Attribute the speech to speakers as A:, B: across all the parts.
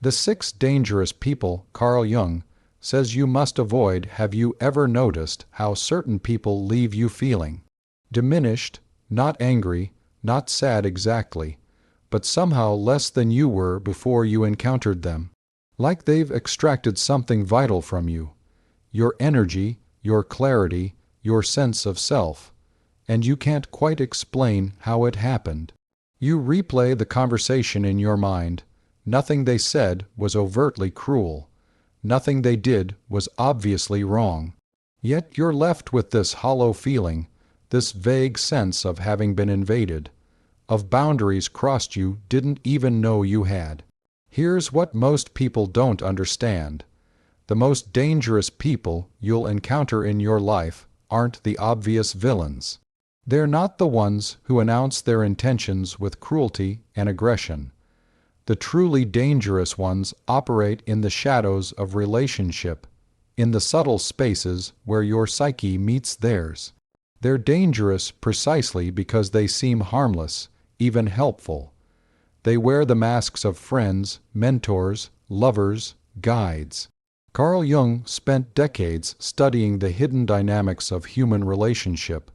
A: The 6 dangerous people Carl Jung says you must avoid. Have you ever noticed how certain people leave you feeling diminished, not angry, not sad exactly, but somehow less than you were before you encountered them? Like they've extracted something vital from you, your energy, your clarity, your sense of self, and you can't quite explain how it happened. You replay the conversation in your mind. Nothing they said was overtly cruel. Nothing they did was obviously wrong. Yet you're left with this hollow feeling, this vague sense of having been invaded, of boundaries crossed you didn't even know you had. Here's what most people don't understand. The most dangerous people you'll encounter in your life aren't the obvious villains. They're not the ones who announce their intentions with cruelty and aggression. The truly dangerous ones operate in the shadows of relationship, in the subtle spaces where your psyche meets theirs. They're dangerous precisely because they seem harmless, even helpful. They wear the masks of friends, mentors, lovers, guides. Carl Jung spent decades studying the hidden dynamics of human relationship,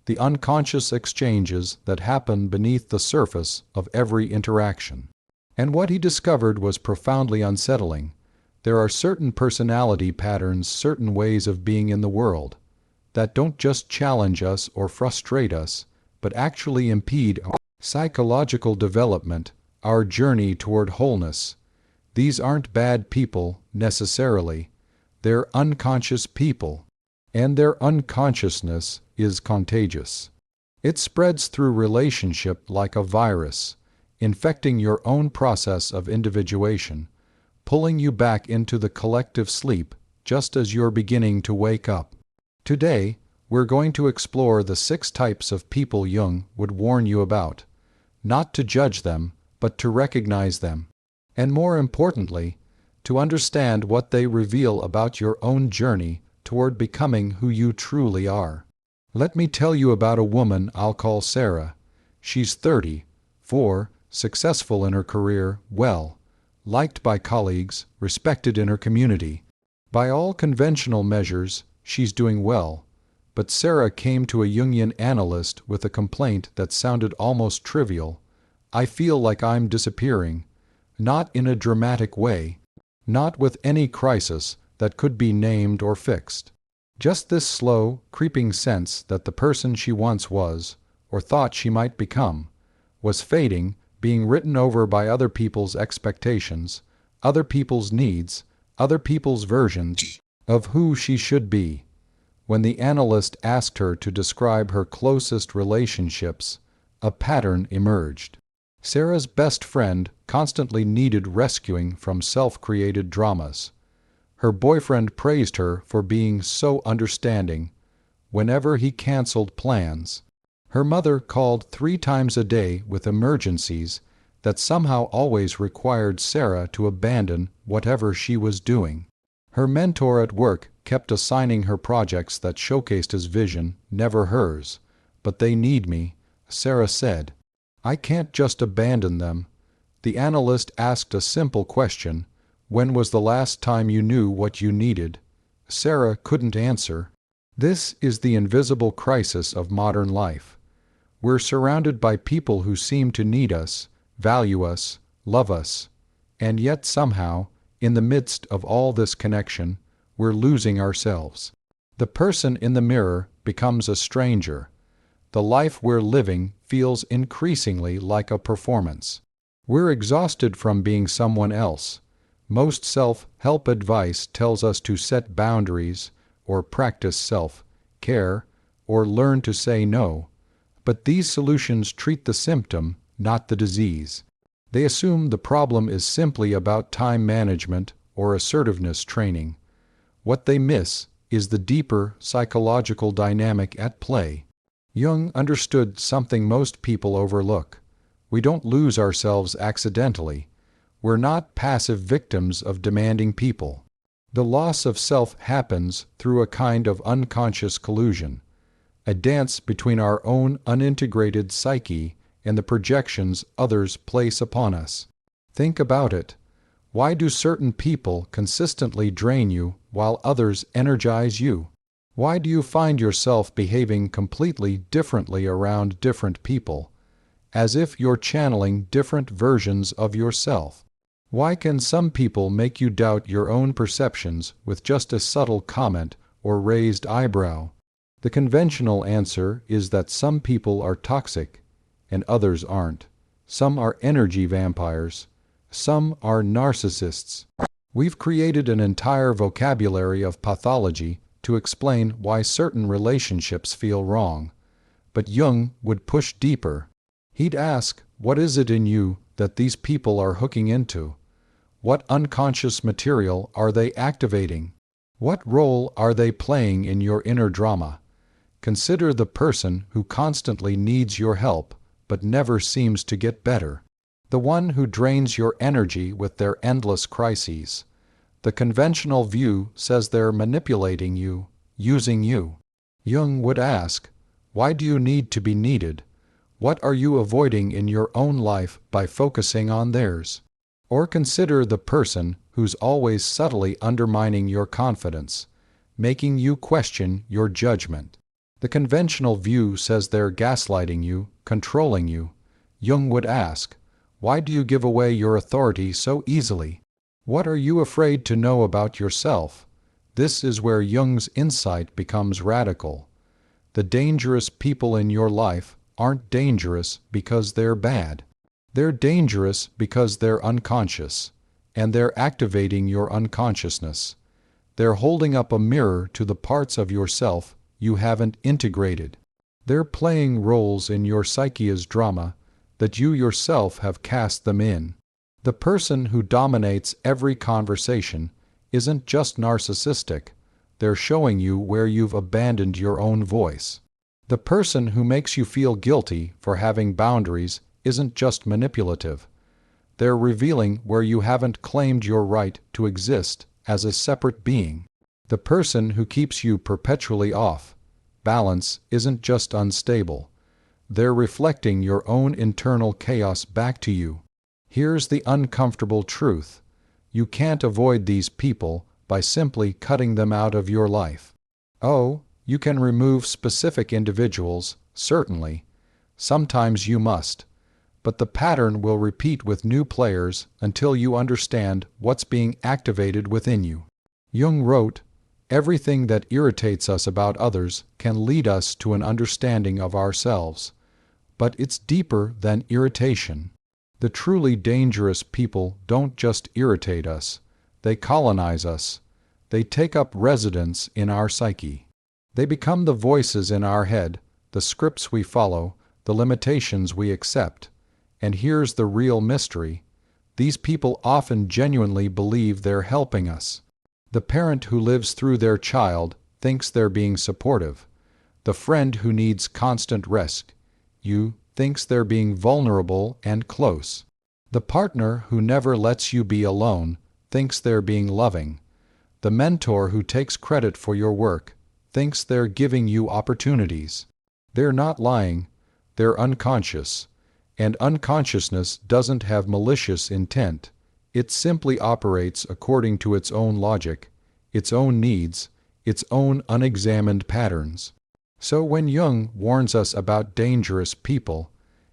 A: the unconscious exchanges that happen beneath the surface of every interaction. And what he discovered was profoundly unsettling. There are certain personality patterns, certain ways of being in the world, that don't just challenge us or frustrate us, but actually impede our psychological development, our journey toward wholeness. These aren't bad people, necessarily. They're unconscious people, and their unconsciousness is contagious. It spreads through relationship like a virus, infecting your own process of individuation, pulling you back into the collective sleep just as you're beginning to wake up. Today, we're going to explore the 6 types of people Jung would warn you about, not to judge them, but to recognize them, and more importantly, to understand what they reveal about your own journey toward becoming who you truly are. Let me tell you about a woman I'll call Sarah. She's 34, successful in her career, well, liked by colleagues, respected in her community. By all conventional measures, she's doing well. But Sarah came to a Jungian analyst with a complaint that sounded almost trivial. I feel like I'm disappearing. Not in a dramatic way. Not with any crisis that could be named or fixed. Just this slow, creeping sense that the person she once was, or thought she might become, was fading, being written over by other people's expectations, other people's needs, other people's versions of who she should be. When the analyst asked her to describe her closest relationships, a pattern emerged. Sarah's best friend constantly needed rescuing from self-created dramas. Her boyfriend praised her for being so understanding whenever he canceled plans. Her mother called 3 times a day with emergencies that somehow always required Sarah to abandon whatever she was doing. Her mentor at work kept assigning her projects that showcased his vision, never hers. But they need me, Sarah said. I can't just abandon them. The analyst asked a simple question. When was the last time you knew what you needed? Sarah couldn't answer. This is the invisible crisis of modern life. We're surrounded by people who seem to need us, value us, love us, and yet somehow, in the midst of all this connection, we're losing ourselves. The person in the mirror becomes a stranger. The life we're living feels increasingly like a performance. We're exhausted from being someone else. Most self-help advice tells us to set boundaries, or practice self-care, or learn to say no. But these solutions treat the symptom, not the disease. They assume the problem is simply about time management or assertiveness training. What they miss is the deeper psychological dynamic at play. Jung understood something most people overlook. We don't lose ourselves accidentally. We're not passive victims of demanding people. The loss of self happens through a kind of unconscious collusion, a dance between our own unintegrated psyche and the projections others place upon us. Think about it. Why do certain people consistently drain you while others energize you? Why do you find yourself behaving completely differently around different people, as if you're channeling different versions of yourself? Why can some people make you doubt your own perceptions with just a subtle comment or raised eyebrow? The conventional answer is that some people are toxic and others aren't. Some are energy vampires. Some are narcissists. We've created an entire vocabulary of pathology to explain why certain relationships feel wrong. But Jung would push deeper. He'd ask, what is it in you that these people are hooking into? What unconscious material are they activating? What role are they playing in your inner drama? Consider the person who constantly needs your help but never seems to get better. The one who drains your energy with their endless crises. The conventional view says they're manipulating you, using you. Jung would ask, why do you need to be needed? What are you avoiding in your own life by focusing on theirs? Or consider the person who's always subtly undermining your confidence, making you question your judgment. The conventional view says they're gaslighting you, controlling you. Jung would ask, why do you give away your authority so easily? What are you afraid to know about yourself? This is where Jung's insight becomes radical. The dangerous people in your life aren't dangerous because they're bad. They're dangerous because they're unconscious, and they're activating your unconsciousness. They're holding up a mirror to the parts of yourself you haven't integrated. They're playing roles in your psyche's drama that you yourself have cast them in. The person who dominates every conversation isn't just narcissistic. They're showing you where you've abandoned your own voice. The person who makes you feel guilty for having boundaries isn't just manipulative. They're revealing where you haven't claimed your right to exist as a separate being. The person who keeps you perpetually off balance isn't just unstable. They're reflecting your own internal chaos back to you. Here's the uncomfortable truth. You can't avoid these people by simply cutting them out of your life. Oh, you can remove specific individuals, certainly. Sometimes you must. But the pattern will repeat with new players until you understand what's being activated within you. Jung wrote, everything that irritates us about others can lead us to an understanding of ourselves. But it's deeper than irritation. The truly dangerous people don't just irritate us. They colonize us. They take up residence in our psyche. They become the voices in our head, the scripts we follow, the limitations we accept. And here's the real mystery. These people often genuinely believe they're helping us. The parent who lives through their child thinks they're being supportive. The friend who needs constant rest, thinks they're being vulnerable and close. The partner who never lets you be alone thinks they're being loving. The mentor who takes credit for your work thinks they're giving you opportunities. They're not lying. They're unconscious. And unconsciousness doesn't have malicious intent. It simply operates according to its own logic, its own needs, its own unexamined patterns. So when Jung warns us about dangerous people,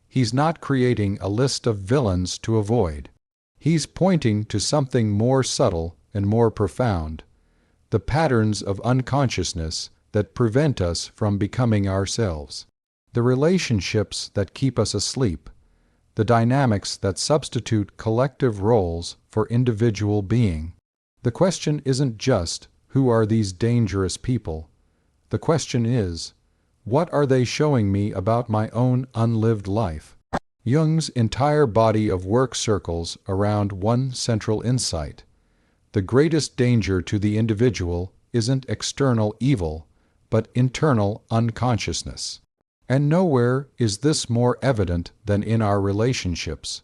A: he's not creating a list of villains to avoid. He's pointing to something more subtle and more profound, the patterns of unconsciousness that prevent us from becoming ourselves, the relationships that keep us asleep, the dynamics that substitute collective roles for individual being. The question isn't just, who are these dangerous people? The question is, what are they showing me about my own unlived life? Jung's entire body of work circles around one central insight. The greatest danger to the individual isn't external evil, but internal unconsciousness. And nowhere is this more evident than in our relationships.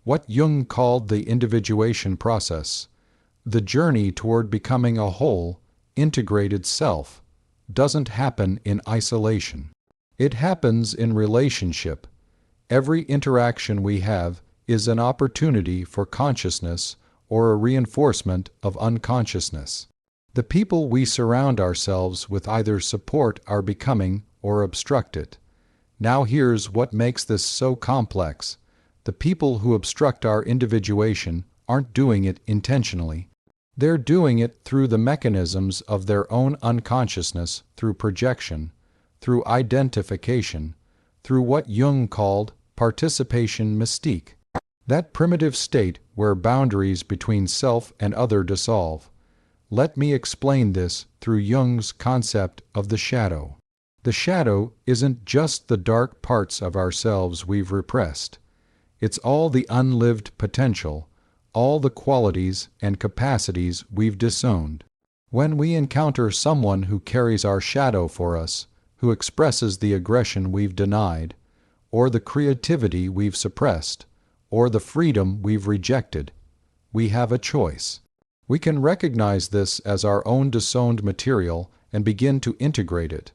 A: What Jung called the individuation process, the journey toward becoming a whole, integrated self, doesn't happen in isolation. It happens in relationship. Every interaction we have is an opportunity for consciousness or a reinforcement of unconsciousness. The people we surround ourselves with either support our becoming or obstruct it. Now here's what makes this so complex. The people who obstruct our individuation aren't doing it intentionally. They're doing it through the mechanisms of their own unconsciousness, through projection, through identification, through what Jung called participation mystique, that primitive state where boundaries between self and other dissolve. Let me explain this through Jung's concept of the shadow. The shadow isn't just the dark parts of ourselves we've repressed. It's all the unlived potential, all the qualities and capacities we've disowned. When we encounter someone who carries our shadow for us, who expresses the aggression we've denied, or the creativity we've suppressed, or the freedom we've rejected, we have a choice. We can recognize this as our own disowned material and begin to integrate it,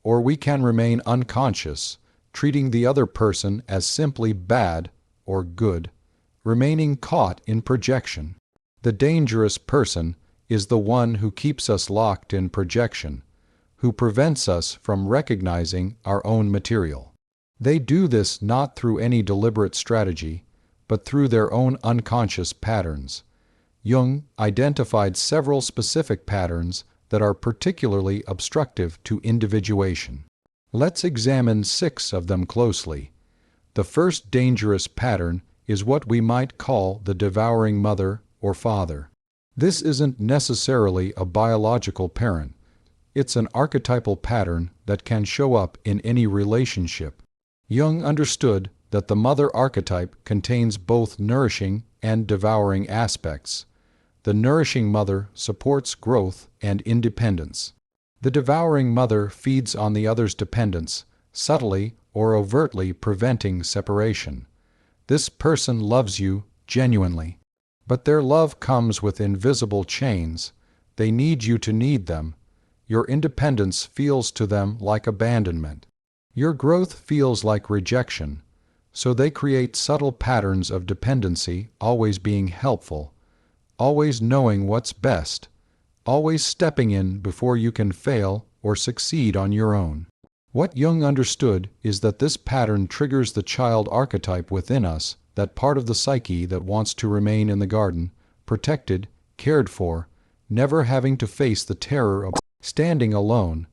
A: or we can remain unconscious, treating the other person as simply bad or good, remaining caught in projection. The dangerous person is the one who keeps us locked in projection, who prevents us from recognizing our own material. They do this not through any deliberate strategy, but through their own unconscious patterns. Jung identified several specific patterns that are particularly obstructive to individuation. Let's examine 6 of them closely. The first dangerous pattern is what we might call the devouring mother or father. This isn't necessarily a biological parent. It's an archetypal pattern that can show up in any relationship. Jung understood that the mother archetype contains both nourishing and devouring aspects. The nourishing mother supports growth and independence. The devouring mother feeds on the other's dependence, subtly or overtly preventing separation. This person loves you genuinely, but their love comes with invisible chains. They need you to need them. Your independence feels to them like abandonment. Your growth feels like rejection. So they create subtle patterns of dependency, always being helpful, always knowing what's best, always stepping in before you can fail or succeed on your own. What Jung understood is that this pattern triggers the child archetype within us, that part of the psyche that wants to remain in the garden, protected, cared for, never having to face the terror of standing alone.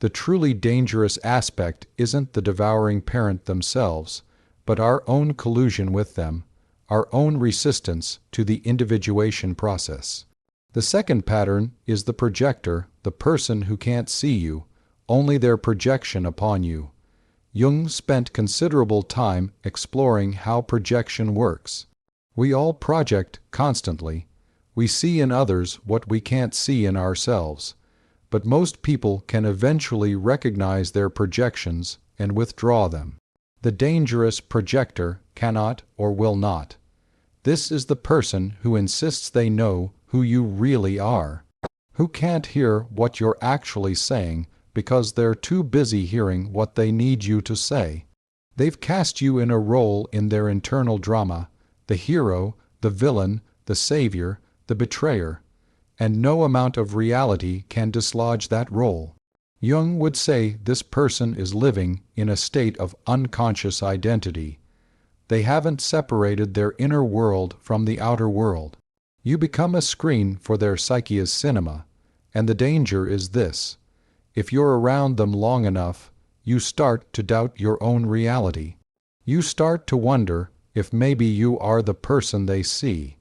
A: The truly dangerous aspect isn't the devouring parent themselves, but our own collusion with them, our own resistance to the individuation process. The second pattern is the projector, the person who can't see you, only their projection upon you. Jung spent considerable time exploring how projection works. We all project constantly. We see in others what we can't see in ourselves. But most people can eventually recognize their projections and withdraw them. The dangerous projector cannot or will not. This is the person who insists they know who you really are, who can't hear what you're actually saying because they're too busy hearing what they need you to say. They've cast you in a role in their internal drama, the hero, the villain, the savior, the betrayer, and no amount of reality can dislodge that role. Jung would say this person is living in a state of unconscious identity. They haven't separated their inner world from the outer world. You become a screen for their psyche's cinema, and the danger is this. If you're around them long enough, you start to doubt your own reality. You start to wonder if maybe you are the person they see.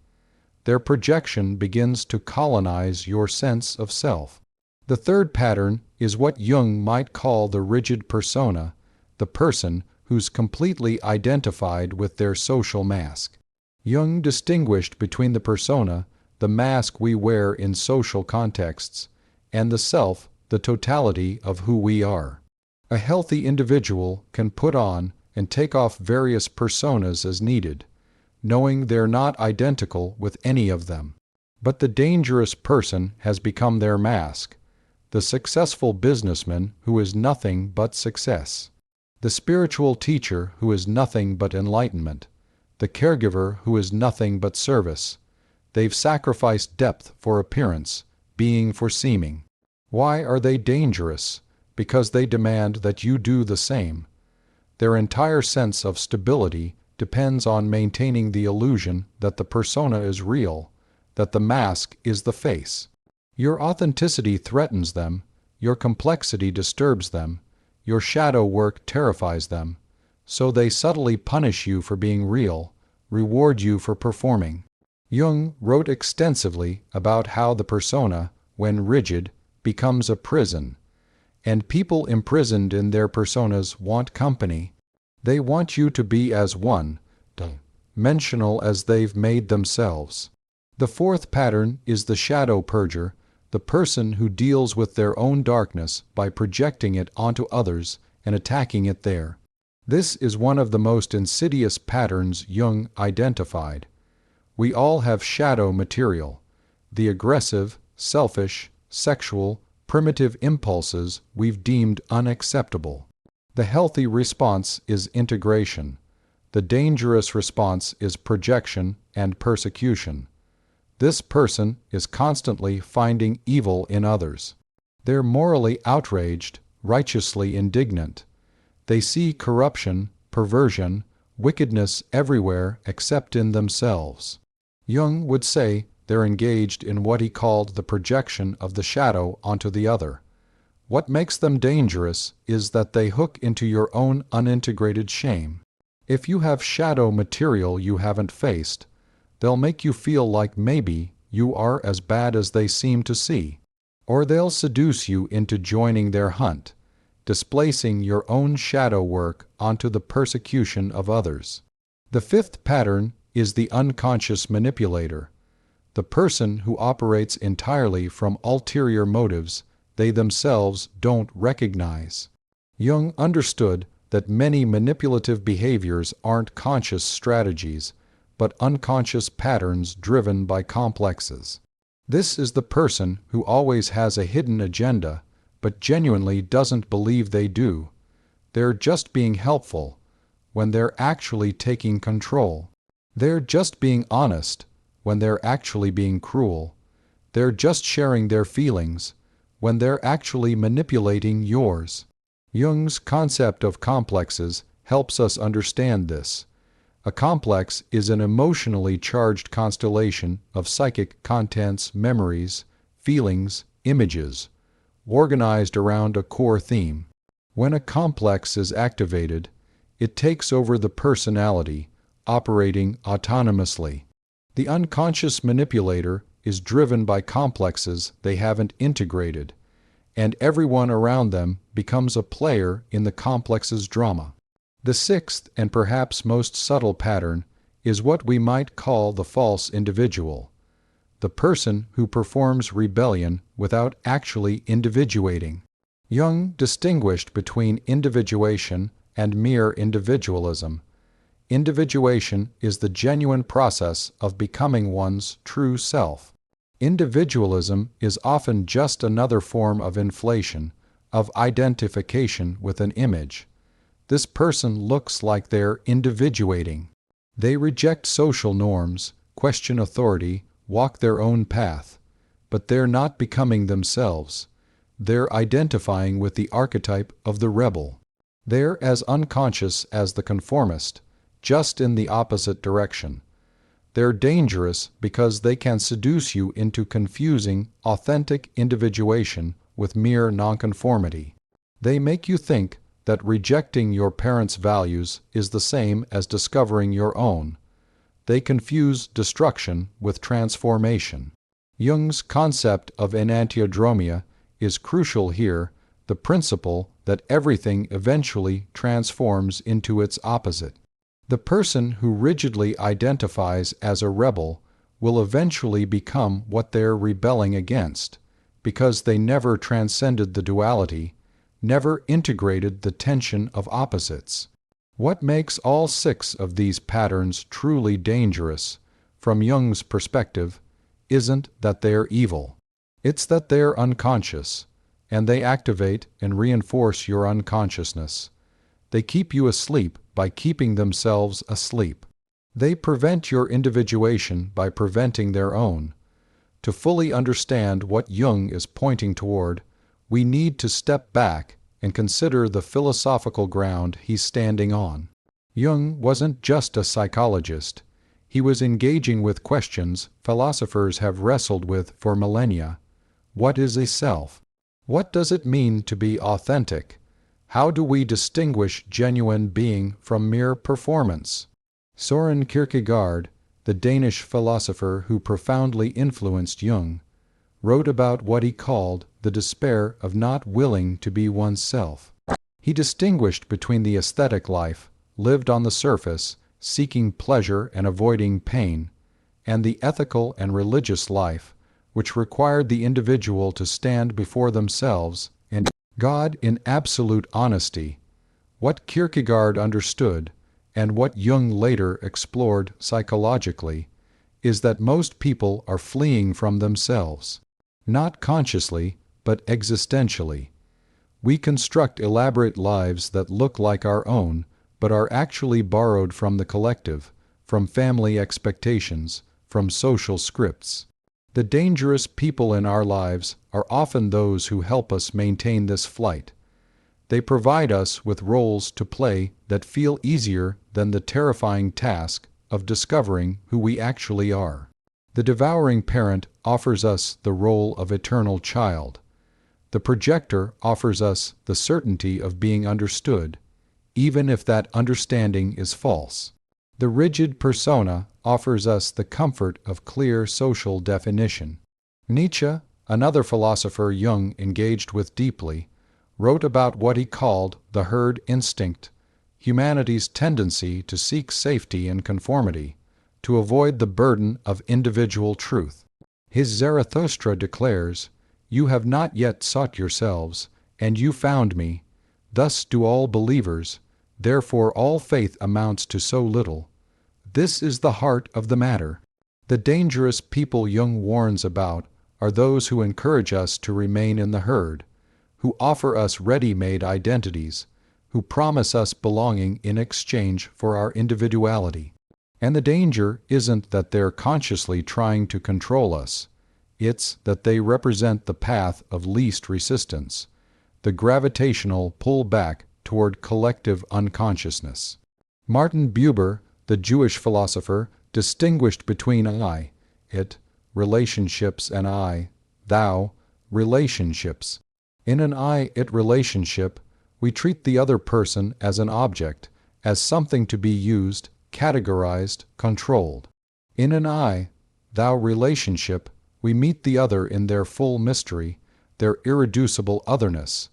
A: Their projection begins to colonize your sense of self. The third pattern is what Jung might call the rigid persona, the person who's completely identified with their social mask. Jung distinguished between the persona, the mask we wear in social contexts, and the self, the totality of who we are. A healthy individual can put on and take off various personas as needed, knowing they're not identical with any of them. But the dangerous person has become their mask, the successful businessman who is nothing but success, the spiritual teacher who is nothing but enlightenment, the caregiver who is nothing but service, They've sacrificed depth for appearance, being for seeming. Why are they dangerous? Because they demand that you do the same. Their entire sense of stability depends on maintaining the illusion that the persona is real, that the mask is the face. Your authenticity threatens them, your complexity disturbs them, your shadow work terrifies them, so they subtly punish you for being real, reward you for performing. Jung wrote extensively about how the persona, when rigid, becomes a prison, and people imprisoned in their personas want company. They want you to be as one-dimensional as they've made themselves. The fourth pattern is the Shadow Purger, the person who deals with their own darkness by projecting it onto others and attacking it there. This is one of the most insidious patterns Jung identified. We all have shadow material, the aggressive, selfish, sexual, primitive impulses we've deemed unacceptable. The healthy response is integration. The dangerous response is projection and persecution. This person is constantly finding evil in others. They're morally outraged, righteously indignant. They see corruption, perversion, wickedness everywhere except in themselves. Jung would say they're engaged in what he called the projection of the shadow onto the other. What makes them dangerous is that they hook into your own unintegrated shame. If you have shadow material you haven't faced, they'll make you feel like maybe you are as bad as they seem to see. Or they'll seduce you into joining their hunt, displacing your own shadow work onto the persecution of others. The fifth pattern is the unconscious manipulator, the person who operates entirely from ulterior motives they themselves don't recognize. Jung understood that many manipulative behaviors aren't conscious strategies, but unconscious patterns driven by complexes. This is the person who always has a hidden agenda, but genuinely doesn't believe they do. They're just being helpful, when they're actually taking control. They're just being honest, when they're actually being cruel. They're just sharing their feelings, when they're actually manipulating yours. Jung's concept of complexes helps us understand this. A complex is an emotionally charged constellation of psychic contents, memories, feelings, images, organized around a core theme. When a complex is activated, it takes over the personality, operating autonomously. The unconscious manipulator is driven by complexes they haven't integrated, and everyone around them becomes a player in the complex's drama. The sixth and perhaps most subtle pattern is what we might call the false individual, the person who performs rebellion without actually individuating. Jung distinguished between individuation and mere individualism. Individuation is the genuine process of becoming one's true self. Individualism is often just another form of inflation, of identification with an image. This person looks like they're individuating. They reject social norms, question authority, walk their own path, but they're not becoming themselves. They're identifying with the archetype of the rebel. They're as unconscious as the conformist, just in the opposite direction. They're dangerous because they can seduce you into confusing authentic individuation with mere nonconformity. They make you think that rejecting your parents' values is the same as discovering your own. They confuse destruction with transformation. Jung's concept of enantiodromia is crucial here, the principle that everything eventually transforms into its opposite. The person who rigidly identifies as a rebel will eventually become what they're rebelling against, because they never transcended the duality, never integrated the tension of opposites. What makes all six of these patterns truly dangerous, from Jung's perspective, isn't that they're evil. It's that they're unconscious, and they activate and reinforce your unconsciousness. They keep you asleep by keeping themselves asleep. They prevent your individuation by preventing their own. To fully understand what Jung is pointing toward, we need to step back and consider the philosophical ground he's standing on. Jung wasn't just a psychologist. He was engaging with questions philosophers have wrestled with for millennia. What is a self? What does it mean to be authentic? How do we distinguish genuine being from mere performance? Søren Kierkegaard, the Danish philosopher who profoundly influenced Jung, wrote about what he called the despair of not willing to be oneself. He distinguished between the aesthetic life, lived on the surface, seeking pleasure and avoiding pain, and the ethical and religious life, which required the individual to stand before themselves and God in absolute honesty. What Kierkegaard understood, and what Jung later explored psychologically, is that most people are fleeing from themselves. Not consciously, but existentially. We construct elaborate lives that look like our own, but are actually borrowed from the collective, from family expectations, from social scripts. The dangerous people in our lives are often those who help us maintain this flight. They provide us with roles to play that feel easier than the terrifying task of discovering who we actually are. The devouring parent offers us the role of eternal child. The projector offers us the certainty of being understood, even if that understanding is false. The rigid persona offers us the comfort of clear social definition. Nietzsche, another philosopher Jung engaged with deeply, wrote about what he called the herd instinct, humanity's tendency to seek safety in conformity, to avoid the burden of individual truth. His Zarathustra declares, "You have not yet sought yourselves, and you found me. Thus do all believers, therefore all faith amounts to so little." This is the heart of the matter. The dangerous people Jung warns about are those who encourage us to remain in the herd, who offer us ready-made identities, who promise us belonging in exchange for our individuality. And the danger isn't that they're consciously trying to control us. It's that they represent the path of least resistance, the gravitational pull back toward collective unconsciousness. Martin Buber, the Jewish philosopher, distinguished between I, it, relationships, and I, thou, relationships. In an I-it relationship, we treat the other person as an object, as something to be used, categorized, controlled. In an I-thou relationship, we meet the other in their full mystery, their irreducible otherness.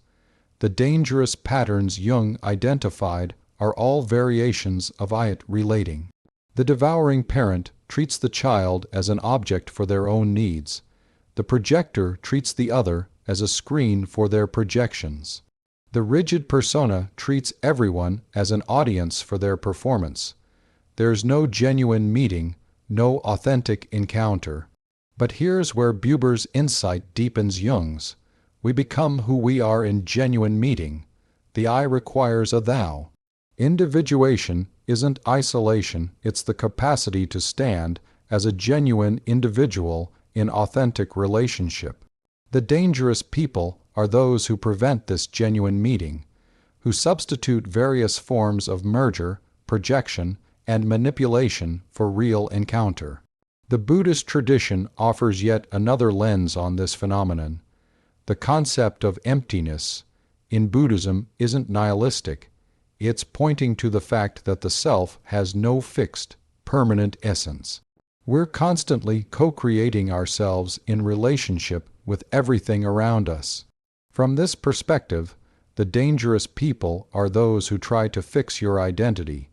A: The dangerous patterns Jung identified are all variations of I-it relating. The devouring parent treats the child as an object for their own needs. The projector treats the other as a screen for their projections. The rigid persona treats everyone as an audience for their performance. There's no genuine meeting, no authentic encounter. But here's where Buber's insight deepens Jung's. We become who we are in genuine meeting. The I requires a thou. Individuation isn't isolation, it's the capacity to stand as a genuine individual in authentic relationship. The dangerous people are those who prevent this genuine meeting, who substitute various forms of merger, projection, and manipulation for real encounter. The Buddhist tradition offers yet another lens on this phenomenon. The concept of emptiness in Buddhism isn't nihilistic. It's pointing to the fact that the self has no fixed, permanent essence. We're constantly co-creating ourselves in relationship with everything around us. From this perspective, the dangerous people are those who try to fix your identity,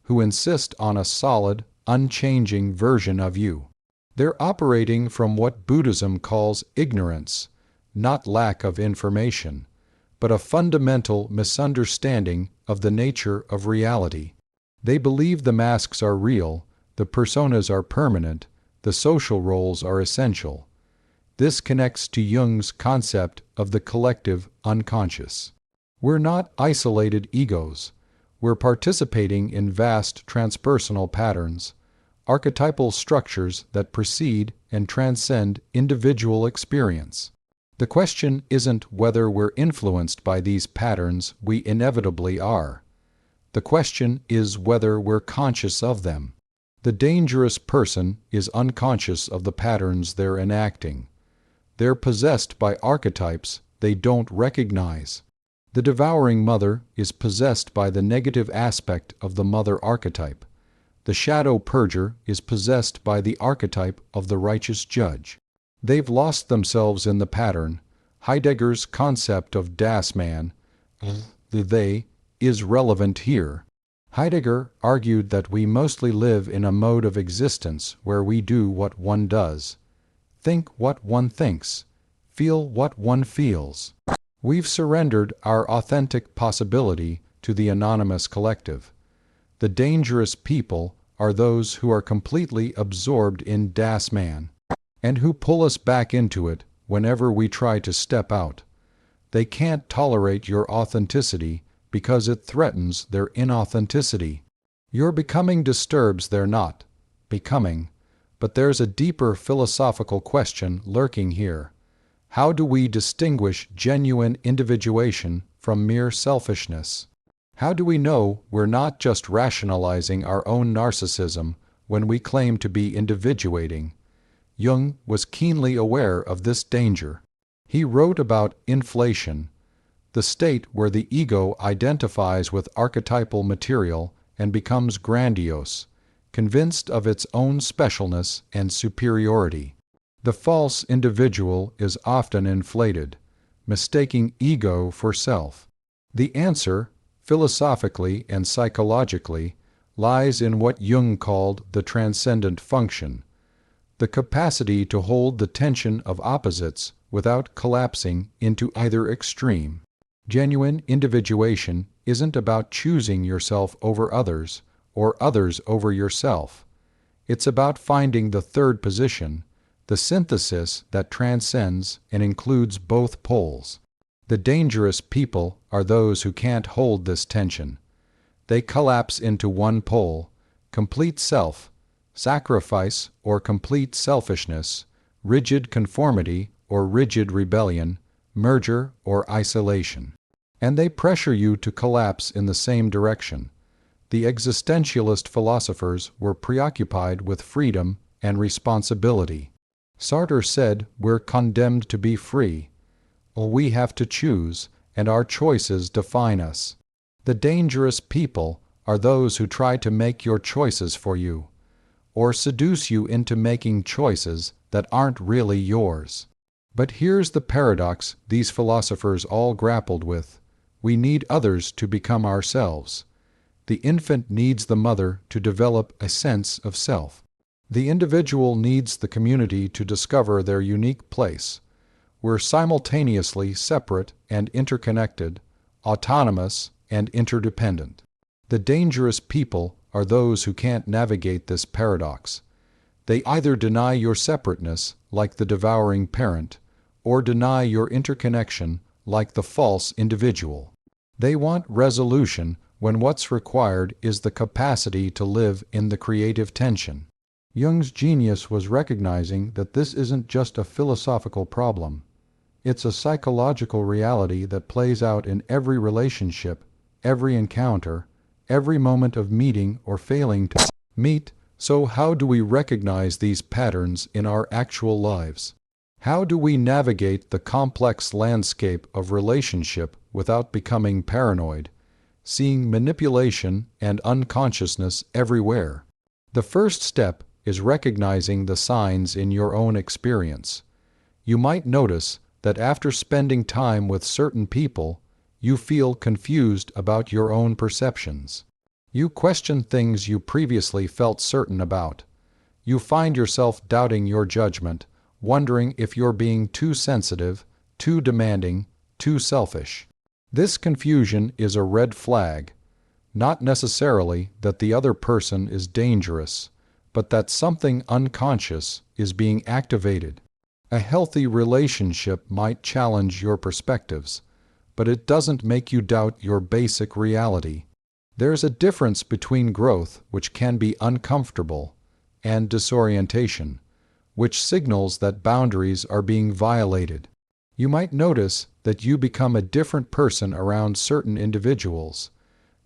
A: who insist on a solid, unchanging version of you. They're operating from what Buddhism calls ignorance, not lack of information, but a fundamental misunderstanding of the nature of reality. They believe the masks are real, the personas are permanent, the social roles are essential. This connects to Jung's concept of the collective unconscious. We're not isolated egos. We're participating in vast transpersonal patterns, archetypal structures that precede and transcend individual experience. The question isn't whether we're influenced by these patterns, we inevitably are. The question is whether we're conscious of them. The dangerous person is unconscious of the patterns they're enacting. They're possessed by archetypes they don't recognize. The devouring mother is possessed by the negative aspect of the mother archetype. The shadow purger is possessed by the archetype of the righteous judge. They've lost themselves in the pattern. Heidegger's concept of Das Man, the they, is relevant here. Heidegger argued that we mostly live in a mode of existence where we do what one does, think what one thinks, feel what one feels. We've surrendered our authentic possibility to the anonymous collective. The dangerous people are those who are completely absorbed in Das Man, and who pull us back into it whenever we try to step out. They can't tolerate your authenticity because it threatens their inauthenticity. Your becoming disturbs their not becoming, but there's a deeper philosophical question lurking here. How do we distinguish genuine individuation from mere selfishness? How do we know we're not just rationalizing our own narcissism when we claim to be individuating? Jung was keenly aware of this danger. He wrote about inflation, the state where the ego identifies with archetypal material and becomes grandiose, convinced of its own specialness and superiority. The false individual is often inflated, mistaking ego for self. The answer, philosophically and psychologically, lies in what Jung called the transcendent function, the capacity to hold the tension of opposites without collapsing into either extreme. Genuine individuation isn't about choosing yourself over others or others over yourself. It's about finding the third position, the synthesis that transcends and includes both poles. The dangerous people are those who can't hold this tension. They collapse into one pole, complete self, sacrifice or complete selfishness, rigid conformity or rigid rebellion, merger or isolation. And they pressure you to collapse in the same direction. The existentialist philosophers were preoccupied with freedom and responsibility. Sartre said we're condemned to be free. We have to choose, and our choices define us. The dangerous people are those who try to make your choices for you, or seduce you into making choices that aren't really yours. But here's the paradox these philosophers all grappled with. We need others to become ourselves. The infant needs the mother to develop a sense of self. The individual needs the community to discover their unique place. We're simultaneously separate and interconnected, autonomous and interdependent. The dangerous people are those who can't navigate this paradox. They either deny your separateness, like the devouring parent, or deny your interconnection, like the false individual. They want resolution when what's required is the capacity to live in the creative tension. Jung's genius was recognizing that this isn't just a philosophical problem. It's a psychological reality that plays out in every relationship, every encounter, every moment of meeting or failing to meet. So how do we recognize these patterns in our actual lives? How do we navigate the complex landscape of relationship without becoming paranoid, seeing manipulation and unconsciousness everywhere? The first step is recognizing the signs in your own experience. You might notice that after spending time with certain people, you feel confused about your own perceptions. You question things you previously felt certain about. You find yourself doubting your judgment, wondering if you're being too sensitive, too demanding, too selfish. This confusion is a red flag, not necessarily that the other person is dangerous, but that something unconscious is being activated. A healthy relationship might challenge your perspectives, but it doesn't make you doubt your basic reality. There's a difference between growth, which can be uncomfortable, and disorientation, which signals that boundaries are being violated. You might notice that you become a different person around certain individuals,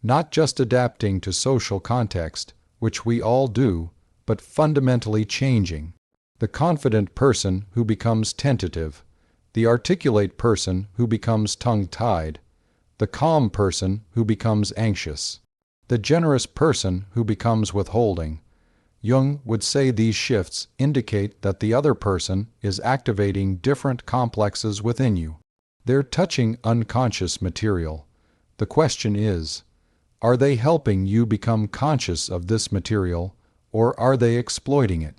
A: not just adapting to social context, which we all do, but fundamentally changing. The confident person who becomes tentative, the articulate person who becomes tongue-tied, the calm person who becomes anxious, the generous person who becomes withholding. Jung would say these shifts indicate that the other person is activating different complexes within you. They're touching unconscious material. The question is, are they helping you become conscious of this material, or are they exploiting it?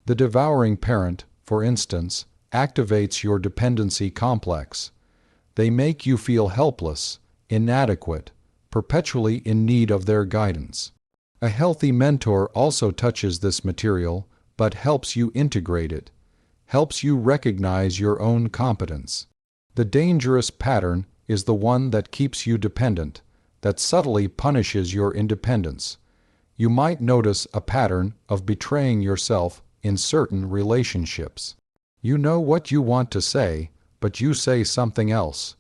A: The devouring parent, for instance, activates your dependency complex. They make you feel helpless, inadequate, perpetually in need of their guidance. A healthy mentor also touches this material, but helps you integrate it, helps you recognize your own competence. The dangerous pattern is the one that keeps you dependent, that subtly punishes your independence. You might notice a pattern of betraying yourself in certain relationships. You know what you want to say, but you say something else.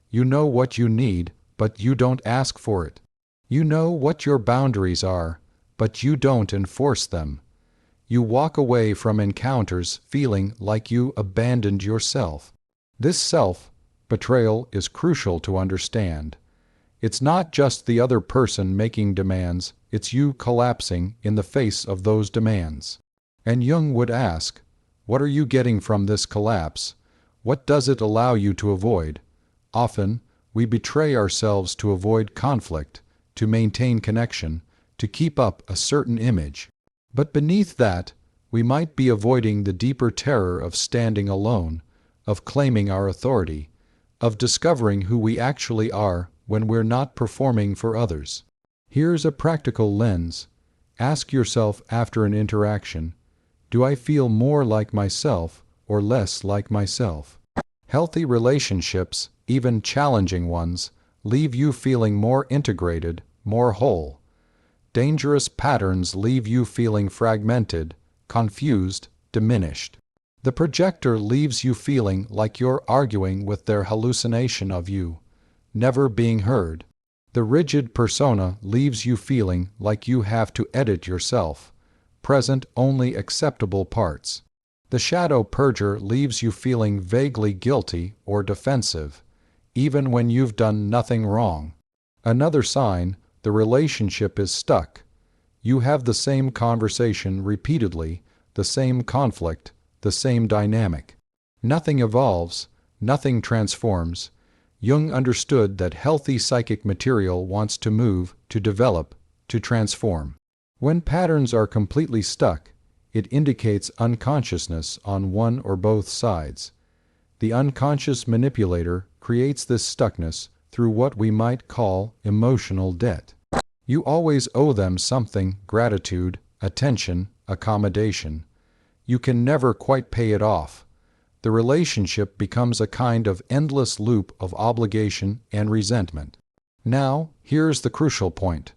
A: You know what you need, but you don't ask for it. You know what your boundaries are, but you don't enforce them. You walk away from encounters feeling like you abandoned yourself. This self-betrayal is crucial to understand. It's not just the other person making demands, it's you collapsing in the face of those demands. And Jung would ask, what are you getting from this collapse? What does it allow you to avoid? Often, we betray ourselves to avoid conflict, to maintain connection, to keep up a certain image. But beneath that, we might be avoiding the deeper terror of standing alone, of claiming our authority, of discovering who we actually are when we're not performing for others. Here's a practical lens. Ask yourself after an interaction, do I feel more like myself or less like myself? Healthy relationships, even challenging ones, leave you feeling more integrated, more whole. Dangerous patterns leave you feeling fragmented, confused, diminished. The projector leaves you feeling like you're arguing with their hallucination of you, never being heard. The rigid persona leaves you feeling like you have to edit yourself, present only acceptable parts. The Shadow Purger leaves you feeling vaguely guilty or defensive, even when you've done nothing wrong. Another sign, the relationship is stuck. You have the same conversation repeatedly, the same conflict, the same dynamic. Nothing evolves, nothing transforms. Jung understood that healthy psychic material wants to move, to develop, to transform. When patterns are completely stuck, it indicates unconsciousness on one or both sides. The unconscious manipulator creates this stuckness through what we might call emotional debt. You always owe them something: gratitude, attention, accommodation. You can never quite pay it off. The relationship becomes a kind of endless loop of obligation and resentment. Now, here's the crucial point.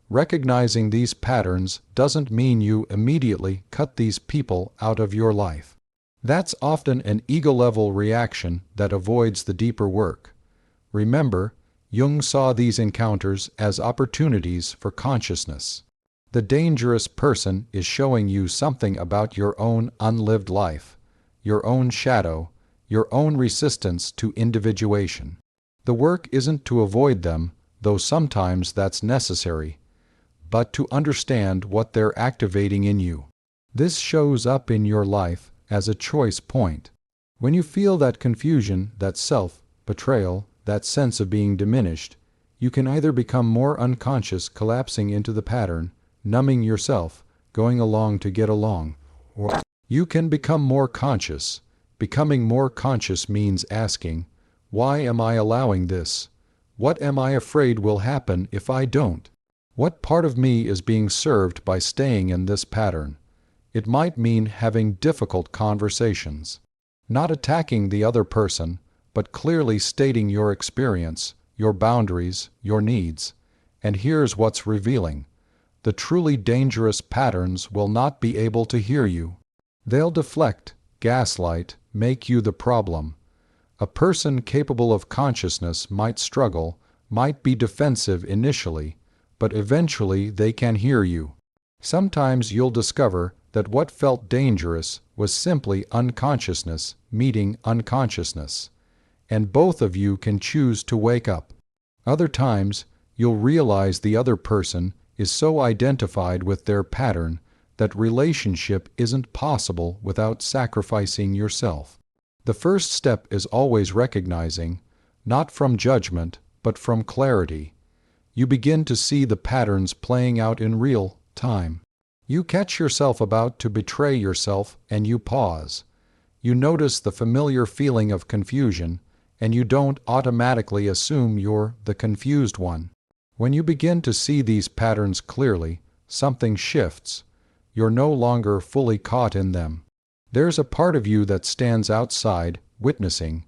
A: Recognizing these patterns doesn't mean you immediately cut these people out of your life. That's often an ego-level reaction that avoids the deeper work. Remember, Jung saw these encounters as opportunities for consciousness. The dangerous person is showing you something about your own unlived life, your own shadow, your own resistance to individuation. The work isn't to avoid them, though sometimes that's necessary, but to understand what they're activating in you. This shows up in your life as a choice point. When you feel that confusion, that self-betrayal, that sense of being diminished, you can either become more unconscious, collapsing into the pattern, numbing yourself, going along to get along, or you can become more conscious. Becoming more conscious means asking, why am I allowing this? What am I afraid will happen if I don't? What part of me is being served by staying in this pattern? It might mean having difficult conversations, not attacking the other person, but clearly stating your experience, your boundaries, your needs. And here's what's revealing. The truly dangerous patterns will not be able to hear you. They'll deflect, gaslight, make you the problem. A person capable of consciousness might struggle, might be defensive initially, but eventually they can hear you. Sometimes you'll discover that what felt dangerous was simply unconsciousness meeting unconsciousness, and both of you can choose to wake up. Other times, you'll realize the other person is so identified with their pattern that relationship isn't possible without sacrificing yourself. The first step is always recognizing, not from judgment, but from clarity. You begin to see the patterns playing out in real time. You catch yourself about to betray yourself and you pause. You notice the familiar feeling of confusion, and you don't automatically assume you're the confused one. When you begin to see these patterns clearly, something shifts. You're no longer fully caught in them. There's a part of you that stands outside, witnessing.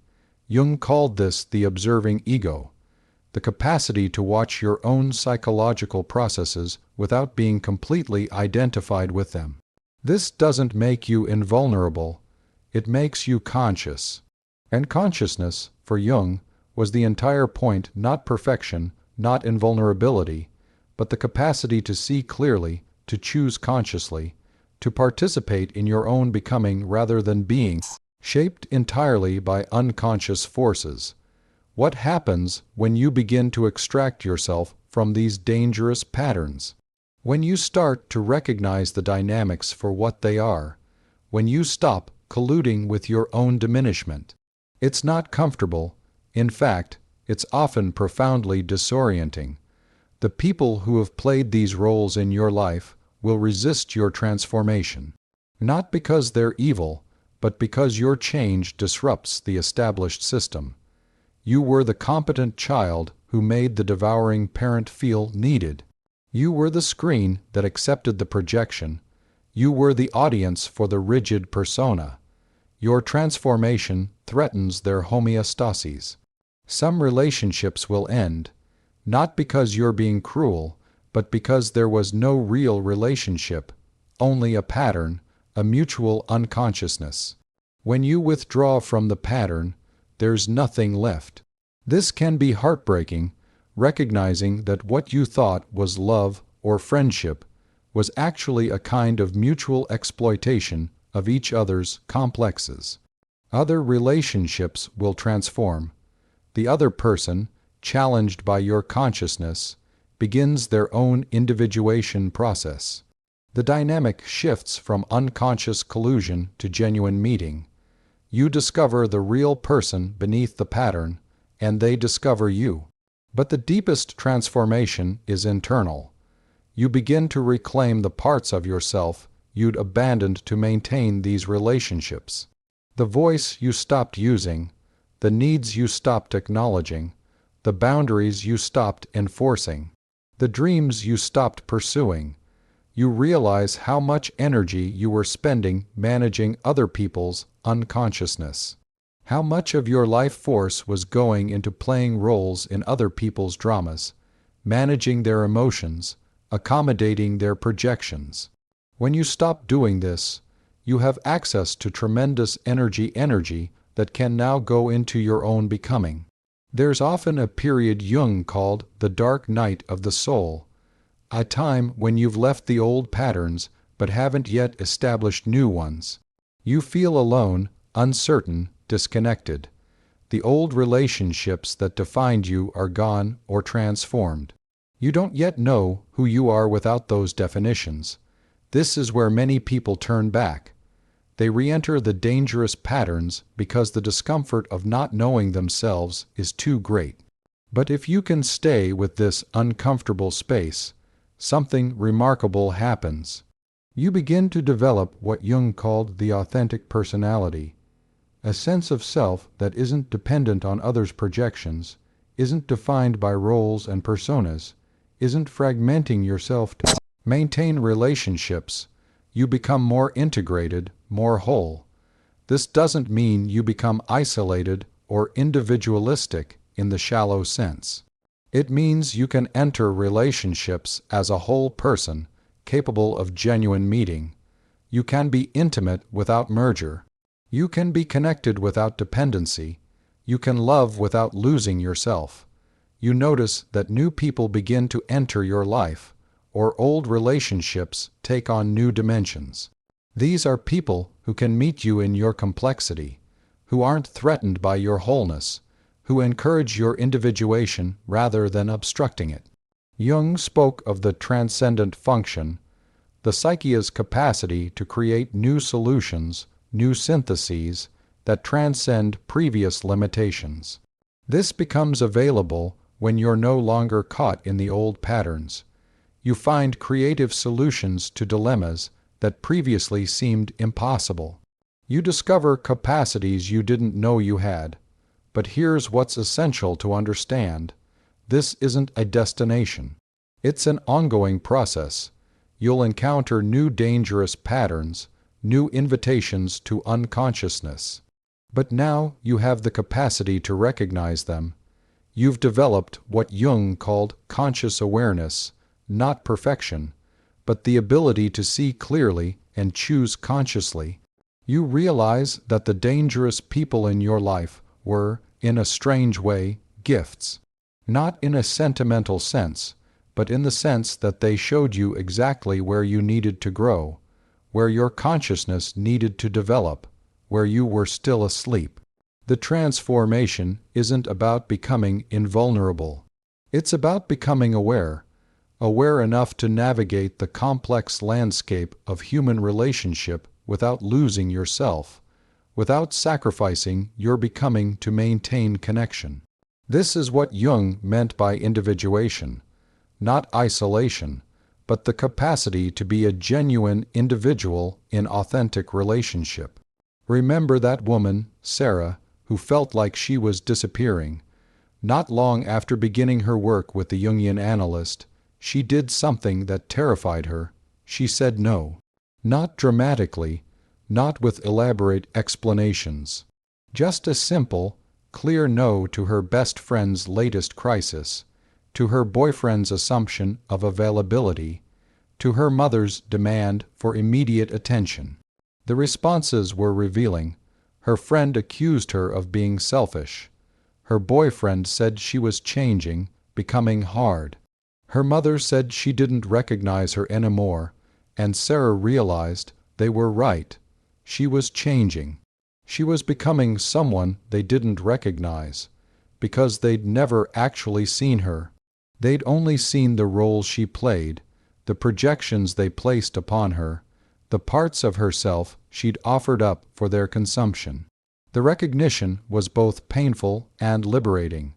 A: Jung called this the observing ego, the capacity to watch your own psychological processes without being completely identified with them. This doesn't make you invulnerable, it makes you conscious. And consciousness, for Jung, was the entire point, not perfection, not invulnerability, but the capacity to see clearly, to choose consciously, to participate in your own becoming rather than being shaped entirely by unconscious forces. What happens when you begin to extract yourself from these dangerous patterns? When you start to recognize the dynamics for what they are, when you stop colluding with your own diminishment. It's not comfortable. In fact, it's often profoundly disorienting. The people who have played these roles in your life will resist your transformation, not because they're evil, but because your change disrupts the established system. You were the competent child who made the devouring parent feel needed. You were the screen that accepted the projection. You were the audience for the rigid persona. Your transformation threatens their homeostasis. Some relationships will end, not because you're being cruel, but because there was no real relationship, only a pattern, a mutual unconsciousness. When you withdraw from the pattern, there's nothing left. This can be heartbreaking, recognizing that what you thought was love or friendship was actually a kind of mutual exploitation of each other's complexes. Other relationships will transform. The other person, challenged by your consciousness, begins their own individuation process. The dynamic shifts from unconscious collusion to genuine meeting. You discover the real person beneath the pattern, and they discover you. But the deepest transformation is internal. You begin to reclaim the parts of yourself you'd abandoned to maintain these relationships. The voice you stopped using, the needs you stopped acknowledging, the boundaries you stopped enforcing, the dreams you stopped pursuing. You realize how much energy you were spending managing other people's unconsciousness. How much of your life force was going into playing roles in other people's dramas, managing their emotions, accommodating their projections. When you stop doing this, you have access to tremendous energy that can now go into your own becoming. There's often a period Jung called the dark night of the soul, a time when you've left the old patterns but haven't yet established new ones. You feel alone, uncertain, disconnected. The old relationships that defined you are gone or transformed. You don't yet know who you are without those definitions. This is where many people turn back. They re-enter the dangerous patterns because the discomfort of not knowing themselves is too great. But if you can stay with this uncomfortable space, something remarkable happens. You begin to develop what Jung called the authentic personality, a sense of self that isn't dependent on others' projections, isn't defined by roles and personas, isn't fragmenting yourself to maintain relationships. You become more integrated, more whole. This doesn't mean you become isolated or individualistic in the shallow sense. It means you can enter relationships as a whole person, capable of genuine meeting. You can be intimate without merger. You can be connected without dependency. You can love without losing yourself. You notice that new people begin to enter your life, or old relationships take on new dimensions. These are people who can meet you in your complexity, who aren't threatened by your wholeness, who encourage your individuation rather than obstructing it. Jung spoke of the transcendent function, the psyche's capacity to create new solutions, new syntheses that transcend previous limitations. This becomes available when you're no longer caught in the old patterns. You find creative solutions to dilemmas that previously seemed impossible. You discover capacities you didn't know you had. But here's what's essential to understand. This isn't a destination. It's an ongoing process. You'll encounter new dangerous patterns, new invitations to unconsciousness. But now you have the capacity to recognize them. You've developed what Jung called conscious awareness, not perfection, but the ability to see clearly and choose consciously. You realize that the dangerous people in your life were, in a strange way, gifts. Not in a sentimental sense, but in the sense that they showed you exactly where you needed to grow, where your consciousness needed to develop, where you were still asleep. The transformation isn't about becoming invulnerable. It's about becoming aware, aware enough to navigate the complex landscape of human relationship without losing yourself, without sacrificing your becoming to maintain connection. This is what Jung meant by individuation, not isolation, but the capacity to be a genuine individual in authentic relationship. Remember that woman, Sarah, who felt like she was disappearing. Not long after beginning her work with the Jungian analyst, she did something that terrified her. She said no. Not dramatically, not with elaborate explanations. Just a simple, clear no to her best friend's latest crisis, to her boyfriend's assumption of availability, to her mother's demand for immediate attention. The responses were revealing. Her friend accused her of being selfish. Her boyfriend said she was changing, becoming hard. Her mother said she didn't recognize her anymore, and Sarah realized they were right. She was changing. She was becoming someone they didn't recognize, because they'd never actually seen her. They'd only seen the role she played, the projections they placed upon her, the parts of herself she'd offered up for their consumption. The recognition was both painful and liberating.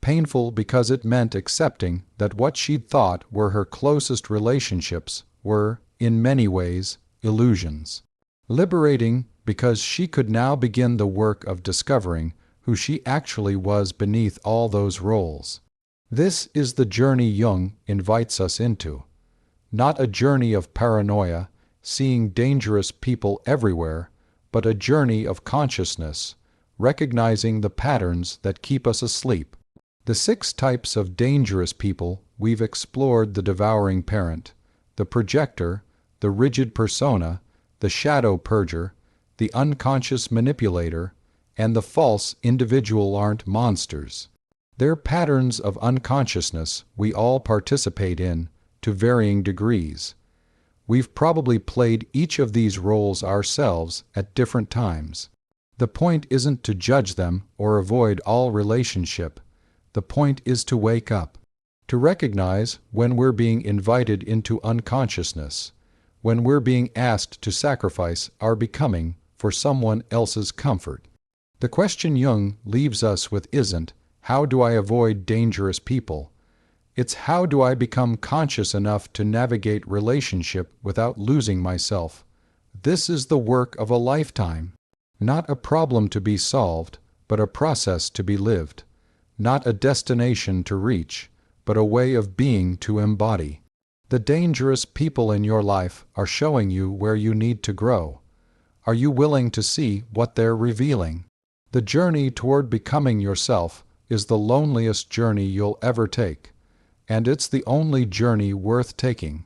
A: Painful because it meant accepting that what she'd thought were her closest relationships were, in many ways, illusions. Liberating because she could now begin the work of discovering who she actually was beneath all those roles. This is the journey Jung invites us into. Not a journey of paranoia, seeing dangerous people everywhere, but a journey of consciousness, recognizing the patterns that keep us asleep. The 6 types of dangerous people we've explored: the devouring parent, the projector, the rigid persona, the shadow purger, the unconscious manipulator, and the false individual aren't monsters. They're patterns of unconsciousness we all participate in, to varying degrees. We've probably played each of these roles ourselves at different times. The point isn't to judge them or avoid all relationship. The point is to wake up, to recognize when we're being invited into unconsciousness, when we're being asked to sacrifice our becoming for someone else's comfort. The question Jung leaves us with isn't, how do I avoid dangerous people? It's how do I become conscious enough to navigate relationship without losing myself? This is the work of a lifetime. Not a problem to be solved, but a process to be lived. Not a destination to reach, but a way of being to embody. The dangerous people in your life are showing you where you need to grow. Are you willing to see what they're revealing? The journey toward becoming yourself is the loneliest journey you'll ever take, and it's the only journey worth taking.